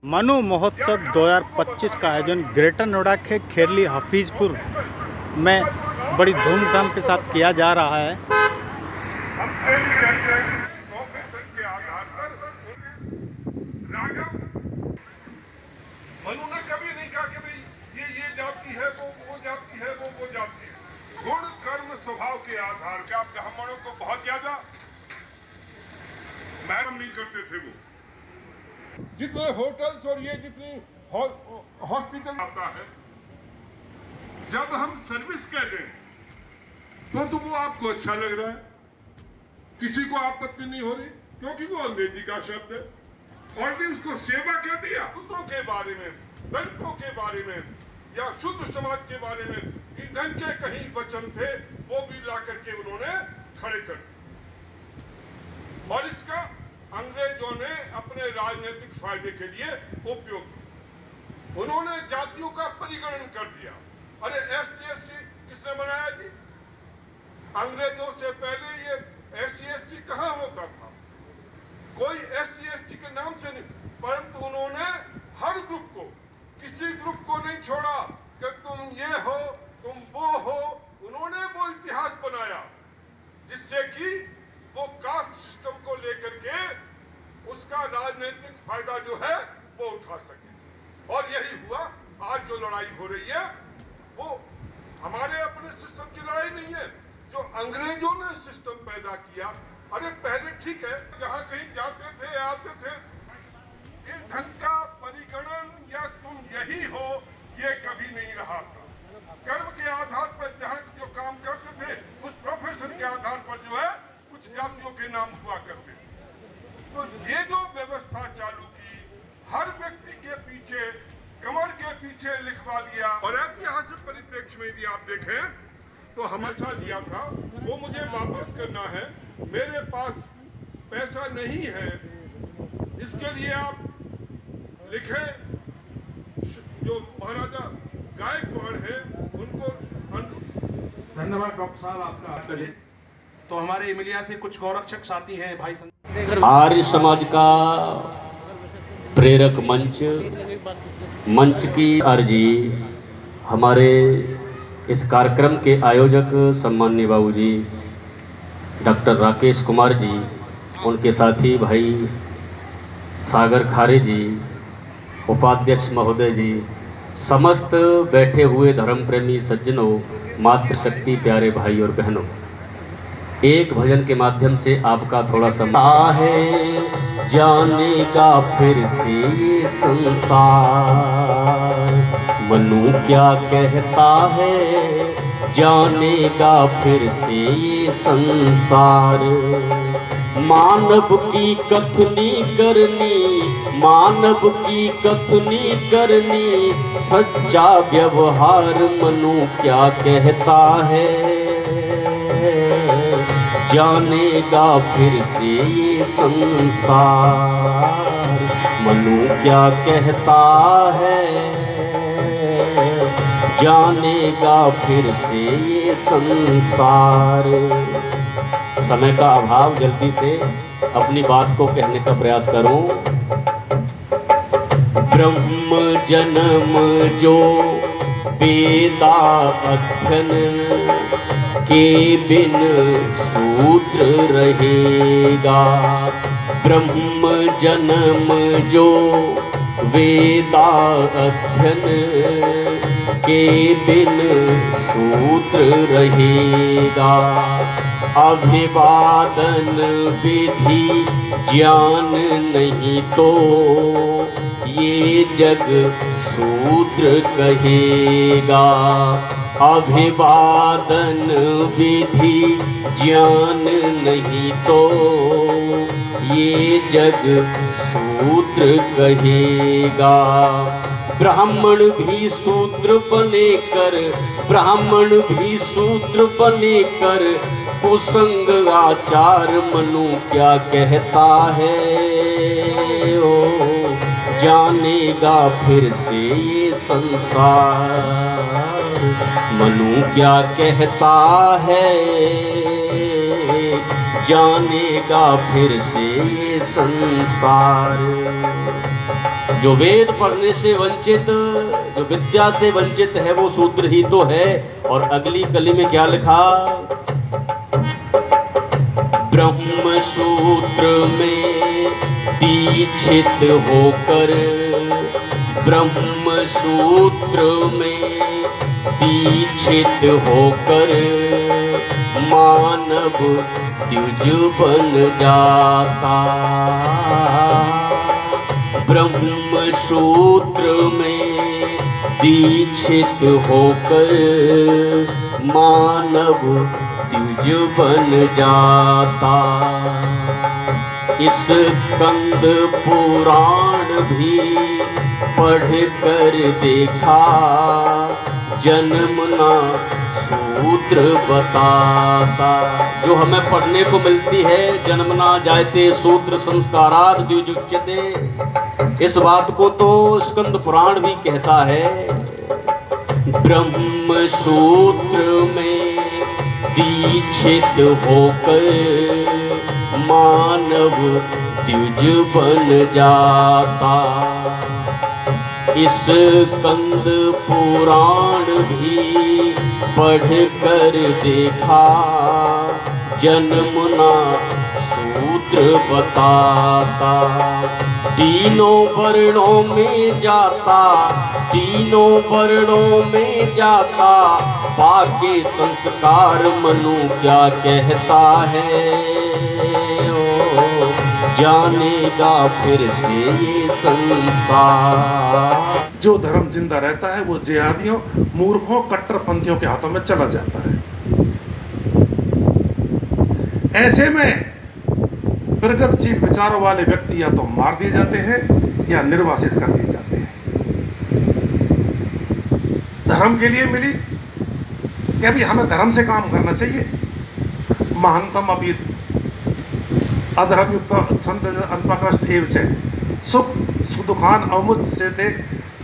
मनु महोत्सव 2025 का आयोजन ग्रेटर नोएडा के खेरली हफीजपुर में बड़ी धूमधाम के साथ किया जा रहा है। मनु ने कभी नहीं कहा कि भाई ये जाति है, वो जाति है, वो जाति है। गुण कर्म स्वभाव के आधार पे आप ब्राह्मणों को बहुत ज्यादा मैडम नहीं करते थे। वो जितने होटल्स और ये जितनी हॉस्पिटल आता है, जब हम सर्विस कह रहे हैं तो वो आपको अच्छा लग रहा है, किसी को आपत्ति नहीं हो रही, क्योंकि वो अंग्रेजी का शब्द है। और भी उसको सेवा कह दिया। दूतों के बारे में, दलितों के बारे में या शुद्ध समाज के बारे में ईंधन के कहीं वचन थे, वो भी ला करके उन्होंने खड़े कर दिए और इसका अंग्रेजों ने अपने राजनीतिक फायदे के लिए उपयोग किया। उन्होंने जातियों का परिगणन कर दिया। अरे SC/ST किसने बनाया जी? अंग्रेजों से पहले ये SC/ST कहाँ होता था? कोई SC/ST के नाम से नहीं, परंतु उन्होंने हर ग्रुप को, किसी ग्रुप को नहीं छोड़ा कि तुम ये हो, तुम वो हो। उन्होंने वो इतिहास बनाया जिससे कि वो कास्ट सिस्टम को लेकर के उसका राजनीतिक फायदा जो है वो उठा सके। और यही हुआ। आज जो लड़ाई हो रही है वो हमारे अपने सिस्टम की लड़ाई नहीं है, जो अंग्रेजों ने सिस्टम पैदा किया। अरे पहले ठीक है, जहां कहीं जाते थे आते थे, इस ढंग का परिगणन या तुम यही हो ये कभी नहीं रहा था। कर्म के आधार पर जहां जो काम करते थे उस प्रोफेशन के आधार पर जो है कुछ जातियों के नाम हुआ करते थे। तो ये जो व्यवस्था चालू की, हर व्यक्ति के पीछे, कमर के पीछे लिखवा दिया। और ऐतिहासिक परिप्रेक्ष्य में भी आप देखें तो हमेशा लिया था, वो मुझे वापस करना है, मेरे पास पैसा नहीं है, इसके लिए आप लिखें। जो महाराजा गायकवाड़ है उनको धन्यवाद डॉक्टर साहब आपका। तो हमारे इमिलिया से कुछ गौरक्षक साथी हैं भाई आर्य समाज का प्रेरक मंच की अर्जी हमारे इस कार्यक्रम के आयोजक सम्माननीय बाबूजी डॉक्टर राकेश कुमार जी, उनके साथी भाई सागर खारे जी, उपाध्यक्ष महोदय जी, समस्त बैठे हुए धर्म प्रेमी सज्जनों, मातृशक्ति प्यारे भाई और बहनों, एक भजन के माध्यम से आपका थोड़ा समय है। जाने का फिर से ये संसार, मनु क्या कहता है, जानेगा फिर से ये संसार। मानव की कथनी करनी, मानव की कथनी करनी, सच्चा व्यवहार मनु क्या कहता है, जानेगा फिर से ये संसार। मनु क्या कहता है, जानेगा फिर से ये संसार। समय का अभाव, जल्दी से अपनी बात को कहने का प्रयास करूं। ब्रह्म जन्म जो वेदा अध्ययन के बिन सूत्र रहेगा। ब्रह्म जन्म जो वेदा अध्ययन के बिन सूत्र रहेगा। अभिवादन विधि ज्ञान नहीं तो ये जग सूत्र कहेगा। अभिवादन विधि ज्ञान नहीं तो ये जग सूत्र कहेगा। ब्राह्मण भी शूद्र बने कर, ब्राह्मण भी शूद्र बने कर, कुसंग आचार मनु क्या कहता है, ओ जानेगा फिर से ये संसार। मनु क्या कहता है, जानेगा फिर से ये संसार। जो वेद पढ़ने से वंचित, जो विद्या से वंचित है वो शूद्र ही तो है। और अगली कली में क्या लिखा? ब्रह्म सूत्र में दीक्षित होकर, ब्रह्म सूत्र में दीक्षित होकर मानव द्विज बन जाता। ब्रह्म सूत्र में दीक्षित होकर मानव द्विज बन जाता। इस कंद पुराण भी पढ़ कर देखा, जन्मना सूत्र बताता। जो हमें पढ़ने को मिलती है, जन्मना जायते सूत्र संस्काराद द्विजुच्यते, इस बात को तो स्कंद पुराण भी कहता है। ब्रह्म सूत्र में दीक्षित होकर मानव द्विज बन जाता। इस कंद पुराण भी पढ़ कर देखा, जन्मना सूत्र बताता। तीनों वर्णों में जाता, तीनों वर्णों में जाता, पाके संस्कार मनु क्या कहता है। जानेगा फिर से ये संसार। जो धर्म जिंदा रहता है वो जिहादियों, मूर्खों, कट्टरपंथियों के हाथों में चला जाता है। ऐसे में प्रगतिशील विचारों वाले व्यक्ति या तो मार दिए जाते हैं या निर्वासित कर दिए जाते हैं। धर्म के लिए मिली कि अभी हमें धर्म से काम करना चाहिए। महानतम अभी अधर्मयुक्त संत अल्पकृष्ट एवं सुख सुदुखान अमुच से दे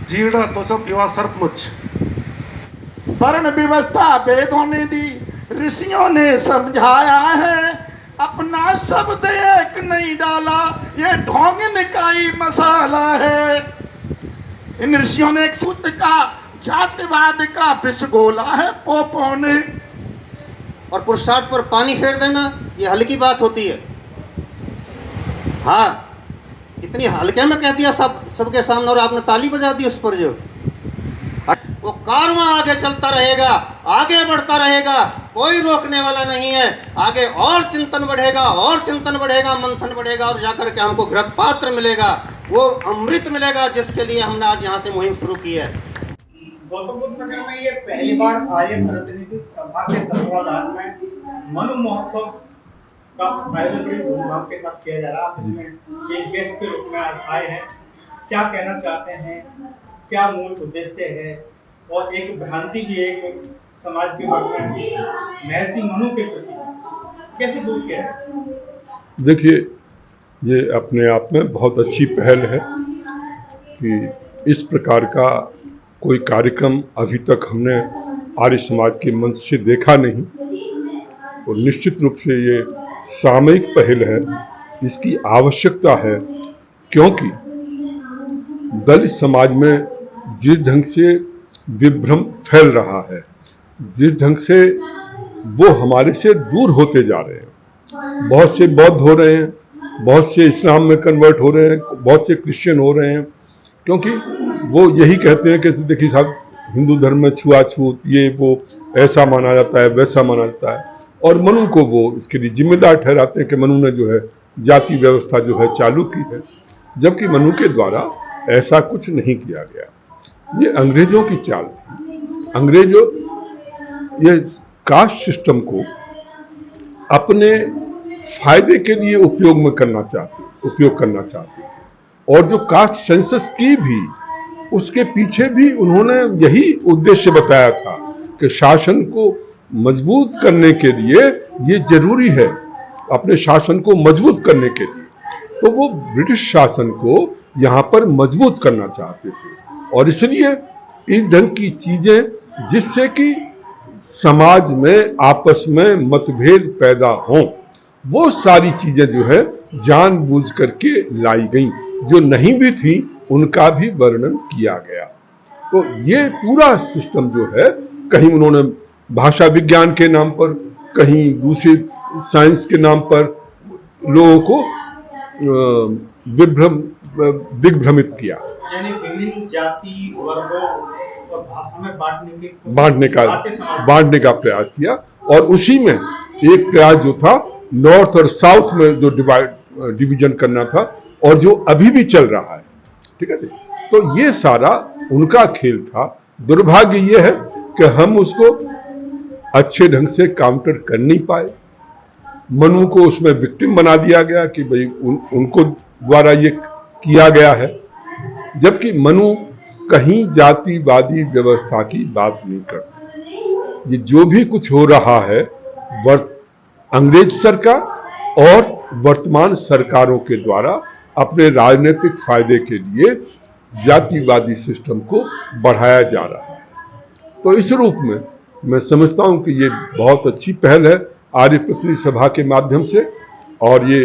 जीर्ण तोषम युवा सर्पमुच। वर्ण व्यवस्था वेदों ने दी, ऋषियों ने समझाया है, अपना शब्द एक नहीं डाला, ये ढोंग निकाई मसाला है। इन ऋषियों ने एक सूत्र का जातिवाद का विष गोला है पोपों ने। और पुरुषार्थ पर पानी फेर देना ये हल्की बात होती है। हाँ, इतनी हल्के में कह दिया सबके सामने और आपने ताली बजा दी उस पर। जो वो कारवां आगे चलता रहेगा, आगे बढ़ता रहेगा, कोई रोकने वाला नहीं है। आगे और चिंतन बढ़ेगा, और चिंतन बढ़ेगा, मंथन बढ़ेगा, और जाकर के हमको घृत पात्र मिलेगा, वो अमृत मिलेगा, जिसके लिए हमने आज यहाँ से मुहिम शुरू की है। गौतम बुद्ध नगर में ये पहली बार आर्य प्रतिनिधि सभा के तत्वाधान में मनु महोत्सव का आयोजन बड़ी धूमधाम के साथ किया जा रहा है। आप इसमें चीफ गेस्ट के रूप में आज आए हैं, क्या कहना चाहते हैं, क्या मूल उद्देश्य है, और एक भ्रांति की एक समाज के वर्ग में महर्षि मनु के प्रति कैसे दूर किया है? देखिए, ये अपने आप में बहुत अच्छी पहल है कि इस प्रकार का कोई कार्यक्रम अभी तक हमने आर्य समाज के मंच से देखा नहीं, और निश्चित रूप से ये सामयिक पहल है, इसकी आवश्यकता है। क्योंकि दलित समाज में जिस ढंग से विभ्रम फैल रहा है, जिस ढंग से वो हमारे से दूर होते जा रहे हैं, बहुत से बौद्ध हो रहे हैं, बहुत से इस्लाम में कन्वर्ट हो रहे हैं, बहुत से क्रिश्चियन हो रहे हैं, क्योंकि वो यही कहते हैं कि देखिए साहब, हिंदू धर्म में छुआछूत, ये वो ऐसा माना जाता है, वैसा माना जाता है, और मनु को वो इसके लिए जिम्मेदार ठहराते हैं कि मनु ने जो है जाति व्यवस्था जो है चालू की है, जबकि मनु के द्वारा ऐसा कुछ नहीं किया गया। ये अंग्रेजों की चाल थी। अंग्रेजों ये कास्ट सिस्टम को अपने फायदे के लिए उपयोग करना चाहते, और जो कास्ट सेंसस की भी, उसके पीछे भी उन्होंने यही उद्देश्य बताया था कि शासन को मजबूत करने के लिए ये जरूरी है, अपने शासन को मजबूत करने के लिए। तो वो ब्रिटिश शासन को यहाँ पर मजबूत करना चाहते थे, और इसलिए इस ढंग की चीजें जिससे कि समाज में आपस में मतभेद पैदा हों, वो सारी चीजें जो है जानबूझ करके लाई गई। जो नहीं भी थी उनका भी वर्णन किया गया। तो ये पूरा सिस्टम जो है, कहीं उन्होंने भाषा विज्ञान के नाम पर, कहीं दूसरी साइंस के नाम पर लोगों को दिग्भ्रमित किया, यानी विभिन्न जाति वर्गों और भाषा में बांटने का प्रयास किया। और उसी में एक प्रयास जो था नॉर्थ और साउथ में जो डिवीजन करना था, और जो अभी भी चल रहा है, ठीक है। तो ये सारा उनका खेल था। दुर्भाग्य ये है कि हम उसको अच्छे ढंग से काउंटर कर नहीं पाए। मनु को उसमें विक्टिम बना दिया गया कि भाई उनको द्वारा ये किया गया है, जबकि मनु कहीं जातिवादी व्यवस्था की बात नहीं करता। ये जो भी कुछ हो रहा है अंग्रेज सरकार और वर्तमान सरकारों के द्वारा अपने राजनीतिक फायदे के लिए जातिवादी सिस्टम को बढ़ाया जा रहा है। तो इस रूप में मैं समझता हूं कि ये बहुत अच्छी पहल है आर्य प्रतिनिधि सभा के माध्यम से, और ये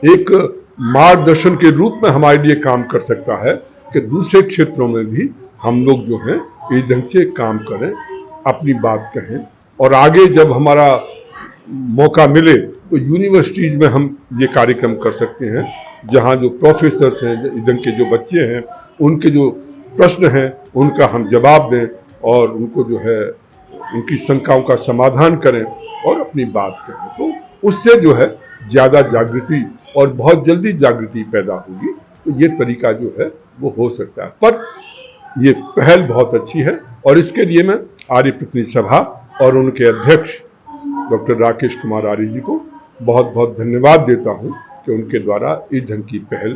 एक मार्गदर्शन के रूप में हमारे लिए काम कर सकता है कि दूसरे क्षेत्रों में भी हम लोग जो हैं इस ढंग से काम करें, अपनी बात कहें, और आगे जब हमारा मौका मिले तो यूनिवर्सिटीज में हम ये कार्यक्रम कर सकते हैं, जहाँ जो प्रोफेसर्स हैं, इस ढंग के जो बच्चे हैं, उनके जो प्रश्न हैं उनका हम जवाब दें और उनको जो है उनकी शंकाओं का समाधान करें और अपनी बात करें। तो उससे जो है ज़्यादा जागृति और बहुत जल्दी जागृति पैदा होगी। तो ये तरीका जो है वो हो सकता है, पर ये पहल बहुत अच्छी है, और इसके लिए मैं आर्य प्रतिनिधि सभा और उनके अध्यक्ष डॉक्टर राकेश कुमार आर्य जी को बहुत बहुत धन्यवाद देता हूं कि उनके द्वारा इस ढंग की पहल,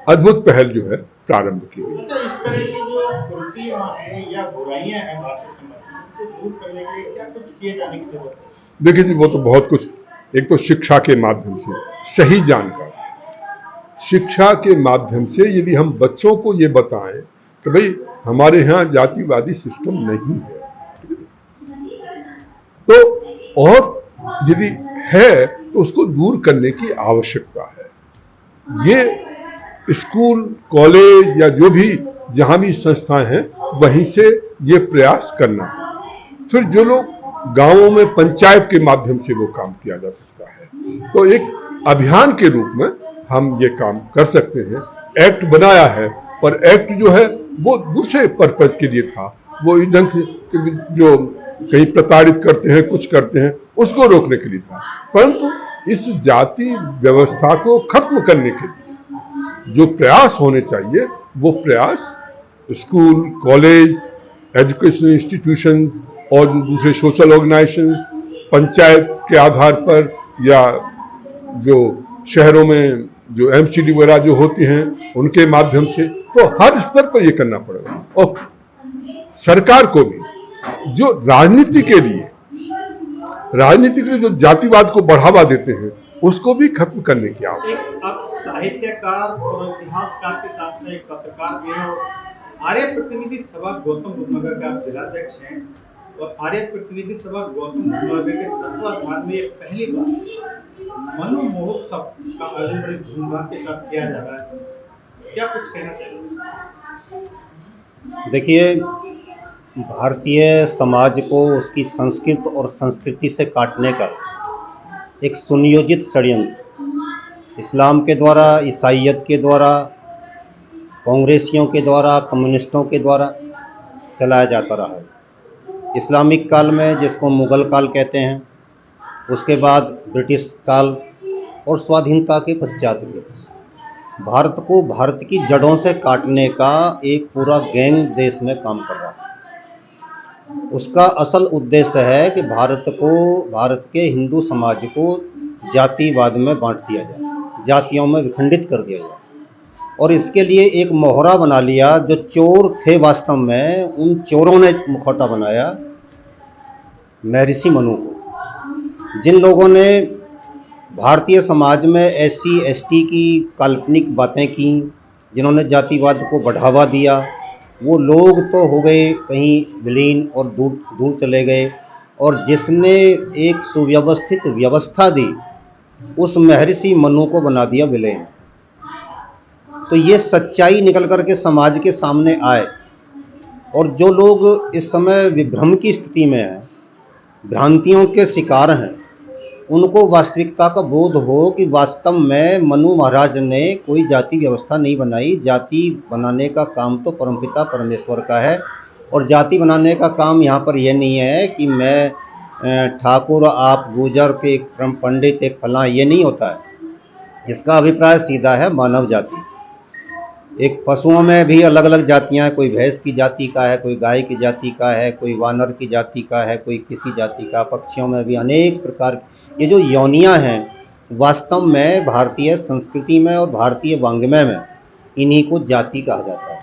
अद्भुत पहल जो है प्रारंभ की गई। तो इस तरह की जो त्रुटियां हैं या बुराइयां हैं भारतीय समाज में, उनको दूर करने के लिए क्या कुछ किए जाने की जरूरत है? देखिए जी, वो तो बहुत कुछ, एक तो शिक्षा के माध्यम से सही जानकारी, शिक्षा के माध्यम से यदि हम बच्चों को ये बताएं कि भाई हमारे यहाँ जातिवादी सिस्टम नहीं है, तो और यदि है तो उसको दूर करने की आवश्यकता है। ये स्कूल, कॉलेज या जो भी जहाँ भी संस्थाएं हैं वहीं से ये प्रयास करना है। फिर जो लोग गांवों में पंचायत के माध्यम से वो काम किया जा सकता है। तो एक अभियान के रूप में हम ये काम कर सकते हैं। एक्ट बनाया है, पर एक्ट जो है वो दूसरे पर्पज के लिए था, वो इस ढंग से जो कहीं प्रताड़ित करते हैं, कुछ करते हैं, उसको रोकने के लिए था। परंतु इस जाति व्यवस्था को खत्म करने के लिए जो प्रयास होने चाहिए, वो प्रयास स्कूल, कॉलेज, एजुकेशनल इंस्टीट्यूशंस और जो दूसरे सोशल ऑर्गेनाइजेशंस, पंचायत के आधार पर या जो शहरों में जो एमसीडी वगैरह जो होती हैं उनके माध्यम से, तो हर स्तर पर ये करना पड़ेगा। और सरकार को भी जो राजनीति के लिए जो जातिवाद को बढ़ावा देते हैं उसको भी खत्म करने की आवश्यकता है। एक आप साहित्यकार और इतिहासकार के साथ में एक पत्रकार भी हैं, और आर्य प्रतिनिधि सभा गौतम बुद्ध नगर का आप जिलाध्यक्ष हैं, और आर्य प्रतिनिधि सभा गौतम बुद्ध नगर के तत्वाधान में ये पहली बार मनु महोत्सव का आयोजन बड़े धूमधाम के साथ किया जा रहा है। क्या कुछ कहना चाहिए? देखिए, भारतीय समाज को उसकी संस्कृति और संस्कृति से काटने का एक सुनियोजित षड्यंत्र इस्लाम के द्वारा, ईसाइयत के द्वारा, कांग्रेसियों के द्वारा, कम्युनिस्टों के द्वारा चलाया जाता रहा है। इस्लामिक काल में, जिसको मुग़ल काल कहते हैं, उसके बाद ब्रिटिश काल और स्वाधीनता के पश्चात भी भारत को भारत की जड़ों से काटने का एक पूरा गैंग देश में काम कर रहा है। उसका असल उद्देश्य है कि भारत के हिंदू समाज को जातिवाद में बांट दिया जाए, जातियों में विखंडित कर दिया जाए, और इसके लिए एक मोहरा बना लिया। जो चोर थे वास्तव में, उन चोरों ने मुखौटा बनाया महर्षि मनु को। जिन लोगों ने भारतीय समाज में एससी एसटी की काल्पनिक बातें की, जिन्होंने जातिवाद को बढ़ावा दिया, वो लोग तो हो गए कहीं विलीन और दूर चले गए, और जिसने एक सुव्यवस्थित व्यवस्था दी उस महर्षि मनु को बना दिया विलेन। तो ये सच्चाई निकल कर के समाज के सामने आए, और जो लोग इस समय विभ्रम की स्थिति में हैं, भ्रांतियों के शिकार हैं, उनको वास्तविकता का बोध हो कि वास्तव में मनु महाराज ने कोई जाति व्यवस्था नहीं बनाई। जाति बनाने का काम तो परमपिता परमेश्वर का है, और जाति बनाने का काम यहाँ पर यह नहीं है कि मैं ठाकुर, आप गुजर के एक पंडित, एक फलां, ये नहीं होता है। इसका अभिप्राय सीधा है मानव जाति। एक पशुओं में भी अलग अलग जातियां हैं, कोई भैंस की जाति का है, कोई गाय की जाति का है, कोई वानर की जाति का है, कोई किसी जाति का। पक्षियों में भी अनेक प्रकार, ये जो योनियां हैं वास्तव में भारतीय संस्कृति में और भारतीय वांग्मय में इन्हीं को जाति कहा जाता है।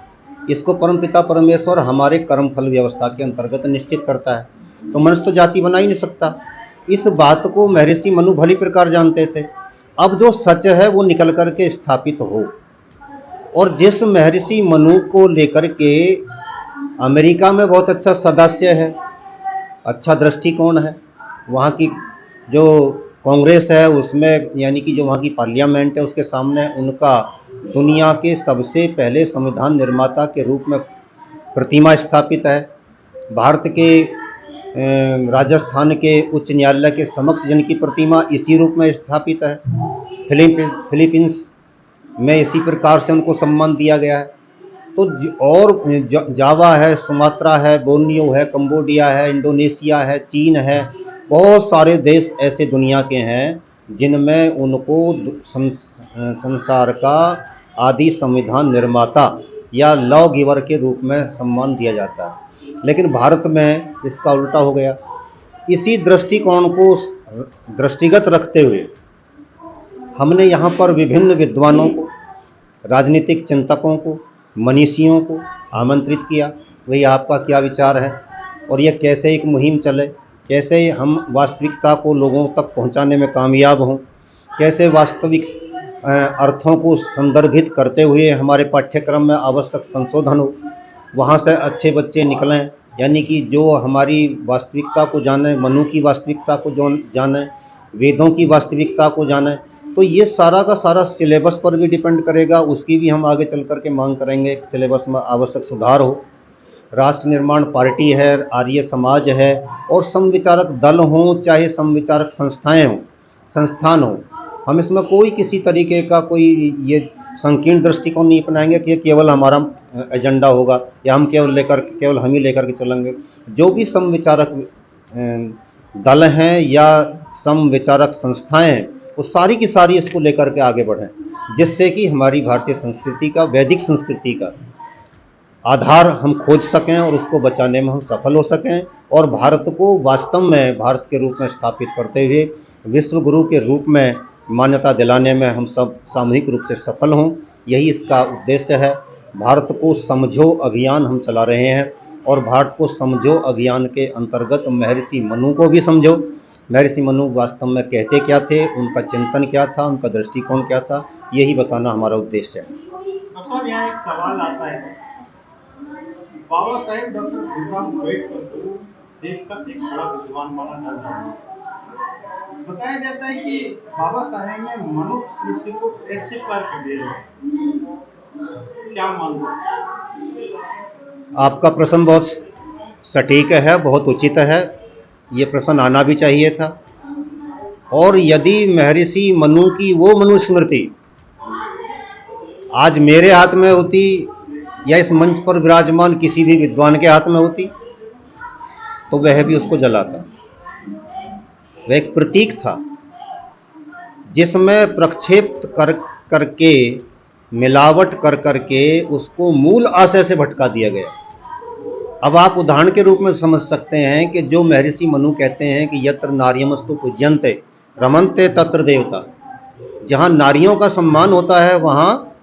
इसको परमपिता परमेश्वर हमारे कर्मफल व्यवस्था के अंतर्गत निश्चित करता है। तो मनुष्य तो जाति बना ही नहीं सकता। इस बात को महर्षि मनु भली प्रकार जानते थे। अब जो सच है वो निकल करके स्थापित हो, और जिस महर्षि मनु को लेकर के अमेरिका में बहुत अच्छा सदस्य है, अच्छा दृष्टिकोण है, वहाँ की जो कांग्रेस है उसमें, यानी कि जो वहाँ की पार्लियामेंट है उसके सामने उनका दुनिया के सबसे पहले संविधान निर्माता के रूप में प्रतिमा स्थापित है। भारत के राजस्थान के उच्च न्यायालय के समक्ष जिनकी प्रतिमा इसी रूप में स्थापित है। फिलीपींस में इसी प्रकार से उनको सम्मान दिया गया है। तो और जावा है, सुमात्रा है, बोर्नियो है, कंबोडिया है, इंडोनेशिया है, चीन है, बहुत सारे देश ऐसे दुनिया के हैं जिनमें उनको संसार का आदि संविधान निर्माता या लॉ गिवर के रूप में सम्मान दिया जाता है। लेकिन भारत में इसका उल्टा हो गया। इसी दृष्टिकोण को दृष्टिगत रखते हुए हमने यहाँ पर विभिन्न विद्वानों को, राजनीतिक चिंतकों को, मनीषियों को आमंत्रित किया। वही आपका क्या विचार है और यह कैसे एक मुहिम चले, कैसे हम वास्तविकता को लोगों तक पहुँचाने में कामयाब हों, कैसे वास्तविक अर्थों को संदर्भित करते हुए हमारे पाठ्यक्रम में आवश्यक संशोधन हो, वहाँ से अच्छे बच्चे निकलें, यानी कि जो हमारी वास्तविकता को जाने, मनु की वास्तविकता को जो जाने, वेदों की वास्तविकता को जाने। तो ये सारा का सारा सिलेबस पर भी डिपेंड करेगा। उसकी भी हम आगे चल कर के मांग करेंगे कि सिलेबस में आवश्यक सुधार हो। राष्ट्र निर्माण पार्टी है, आर्य समाज है, और समविचारक दल हों चाहे समविचारक संस्थाएं हों, संस्थान हों, हम इसमें कोई किसी तरीके का कोई ये संकीर्ण दृष्टिकोण नहीं अपनाएंगे कि केवल हमारा एजेंडा होगा या हम केवल हम ही लेकर के चलेंगे। जो भी समविचारक दल हैं या समविचारक संस्थाएं हैं, वो सारी की सारी इसको लेकर के आगे बढ़ें, जिससे कि हमारी भारतीय संस्कृति का, वैदिक संस्कृति का आधार हम खोज सकें और उसको बचाने में हम सफल हो सकें, और भारत को वास्तव में भारत के रूप में स्थापित करते हुए विश्व गुरु के रूप में मान्यता दिलाने में हम सब सामूहिक रूप से सफल हों। यही इसका उद्देश्य है। भारत को समझो अभियान हम चला रहे हैं, और भारत को समझो अभियान के अंतर्गत महर्षि मनु को भी समझो। महर्षि मनु वास्तव में कहते क्या थे, उनका चिंतन क्या था, उनका दृष्टिकोण क्या था, यही बताना हमारा उद्देश्य है। अब सर यहाँ एक सवाल आता है, बाबा साहेब डॉक्टर भीमराव अम्बेडकर को देश का एक बड़ा विद्वान माना जाता है। बताया जाता है कि बाबा साहेब ने मनुस्मृति को कैसे कर दिया, क्या मानते हैं? आपका प्रश्न बहुत सटीक है, बहुत उचित है। ये प्रश्न आना भी चाहिए था। और यदि महर्षि मनु की वो मनुस्मृति आज मेरे हाथ में होती या इस मंच पर विराजमान किसी भी विद्वान के हाथ में होती, तो वह भी उसको जलाता। वह एक प्रतीक था जिसमें प्रक्षेप करके मिलावट करके उसको मूल आशय से भटका दिया गया। अब आप उदाहरण के रूप में समझ सकते हैं कि जो महर्षि मनु कहते हैं कि यत्र नार्यमस्तु पूज्यन्ते रमन्ते तत्र देवता, जहाँ नारियों का सम्मान होता है वहाँ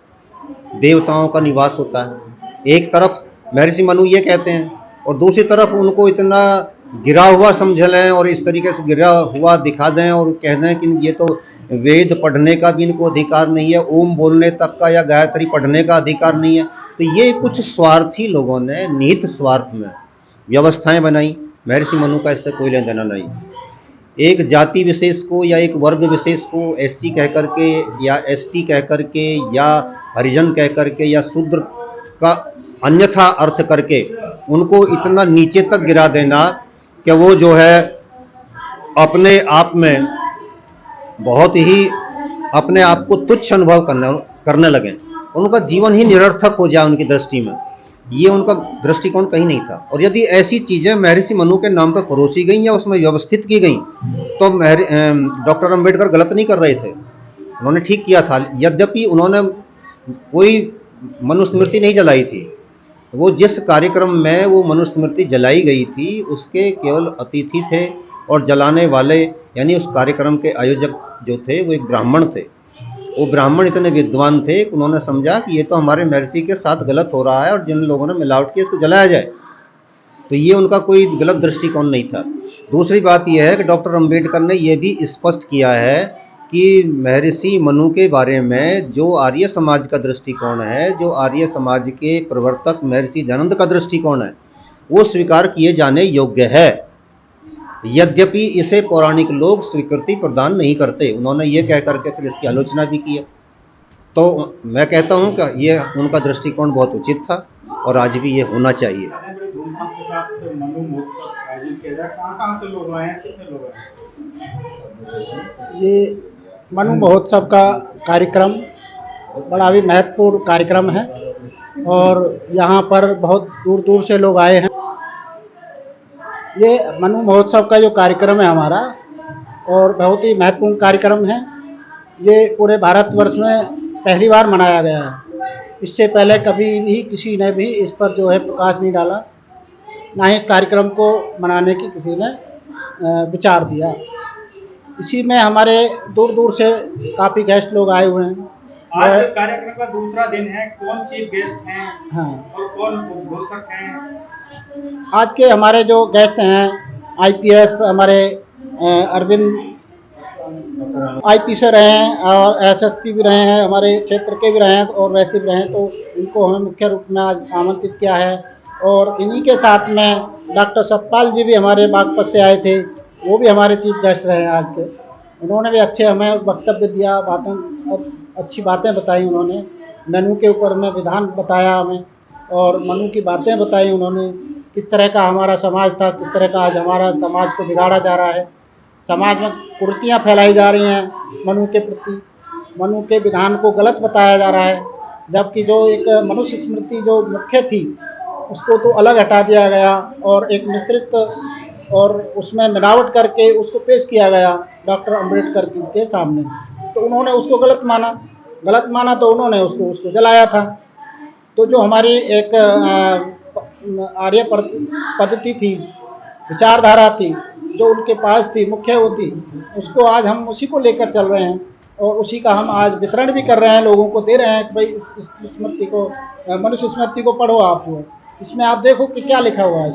देवताओं का निवास होता है। एक तरफ महर्षि मनु ये कहते हैं, और दूसरी तरफ उनको इतना गिरा हुआ समझ लें और इस तरीके से गिरा हुआ दिखा दें और कह दें कि ये तो वेद पढ़ने का भी इनको अधिकार नहीं है, ओम बोलने तक का या गायत्री पढ़ने का अधिकार नहीं है। तो ये कुछ स्वार्थी लोगों ने निहित स्वार्थ में व्यवस्थाएं बनाई। महर्षि मनु का इससे कोई लेना देना नहीं। एक जाति विशेष को या एक वर्ग विशेष को एससी कह करके या एसटी कह करके या हरिजन कह करके या शूद्र का अन्यथा अर्थ करके उनको इतना नीचे तक गिरा देना कि वो जो है अपने आप में बहुत ही अपने आप को तुच्छ अनुभव करने लगे, उनका जीवन ही निरर्थक हो जाए उनकी दृष्टि में। ये उनका दृष्टिकोण कहीं नहीं था। और यदि ऐसी चीज़ें महर्षि मनु के नाम पर परोसी गई या उसमें व्यवस्थित की गई तो डॉक्टर अंबेडकर गलत नहीं कर रहे थे, उन्होंने ठीक किया था। यद्यपि उन्होंने कोई मनुस्मृति नहीं जलाई थी, वो जिस कार्यक्रम में वो मनुस्मृति जलाई गई थी उसके केवल अतिथि थे और जलाने वाले यानी उस कार्यक्रम के आयोजक जो थे वो एक ब्राह्मण थे। वो ब्राह्मण इतने विद्वान थे कि उन्होंने समझा कि ये तो हमारे महर्षि के साथ गलत हो रहा है और जिन लोगों ने मिलावट की इसको जलाया जाए। तो ये उनका कोई गलत दृष्टिकोण नहीं था। दूसरी बात यह है कि डॉक्टर अंबेडकर ने यह भी स्पष्ट किया है कि महर्षि मनु के बारे में जो आर्य समाज का दृष्टिकोण है, जो आर्य समाज के प्रवर्तक महर्षि दयानंद का दृष्टिकोण है, वो स्वीकार किए जाने योग्य है, यद्यपि इसे पौराणिक लोग स्वीकृति प्रदान नहीं करते। उन्होंने ये कह करके फिर इसकी आलोचना भी की है। तो मैं कहता हूँ कि ये उनका दृष्टिकोण बहुत उचित था और आज भी ये होना चाहिए। बड़े धूमधाम के साथ मनु महोत्सव आयोजित किया जा रहा है। कहाँ से लोग आए हैं, कितने लोग आए? ये मनु महोत्सव का कार्यक्रम बड़ा भी महत्वपूर्ण कार्यक्रम है और यहाँ पर बहुत दूर दूर से लोग आए हैं। ये मनु महोत्सव का जो कार्यक्रम है हमारा और बहुत ही महत्वपूर्ण कार्यक्रम है। ये पूरे भारतवर्ष में पहली बार मनाया गया है। इससे पहले कभी भी किसी ने भी इस पर जो है प्रकाश नहीं डाला, ना ही इस कार्यक्रम को मनाने की किसी ने विचार दिया। इसी में हमारे दूर दूर से काफ़ी गेस्ट लोग आए हुए हैं। आज कार्यक्रम का दूसरा दिन है, कौन चीफ गेस्ट हैं? हाँ, और कौन उद्घोषक हैं? आज के हमारे जो गेस्ट हैं आईपीएस हमारे अरविंद आईपी से रहे हैं और एसएसपी भी रहे हैं, हमारे क्षेत्र के भी रहे हैं और वैसे भी रहे हैं। तो इनको हमें मुख्य रूप में आज आमंत्रित किया है। और इन्हीं के साथ में डॉक्टर सतपाल जी भी हमारे बागपत से आए थे, वो भी हमारे चीफ गेस्ट रहे हैं आज के। उन्होंने भी अच्छे हमें वक्तव्य दिया, अच्छी बातें बताई उन्होंने। मनु के ऊपर में विधान बताया हमें और मनु की बातें बताई उन्होंने, किस तरह का हमारा समाज था, किस तरह का आज हमारा समाज को बिगाड़ा जा रहा है, समाज में कुरीतियाँ फैलाई जा रही हैं मनु के प्रति, मनु के विधान को गलत बताया जा रहा है। जबकि जो एक मनुष्य स्मृति जो मुख्य थी उसको तो अलग हटा दिया गया और एक मिश्रित और उसमें मिलावट करके उसको पेश किया गया डॉक्टर अंबेडकर के सामने। तो उन्होंने उसको गलत माना तो उन्होंने उसको जलाया था। तो जो हमारी एक आर्य पद्धति थी, विचारधारा थी, जो उनके पास थी मुख्य होती, उसको आज हम उसी को लेकर चल रहे हैं और उसी का हम आज वितरण भी कर रहे हैं, लोगों को दे रहे हैं कि भाई इस स्मृति को, मनुष्य स्मृति को पढ़ो आप। इसमें आप देखो कि क्या लिखा हुआ है।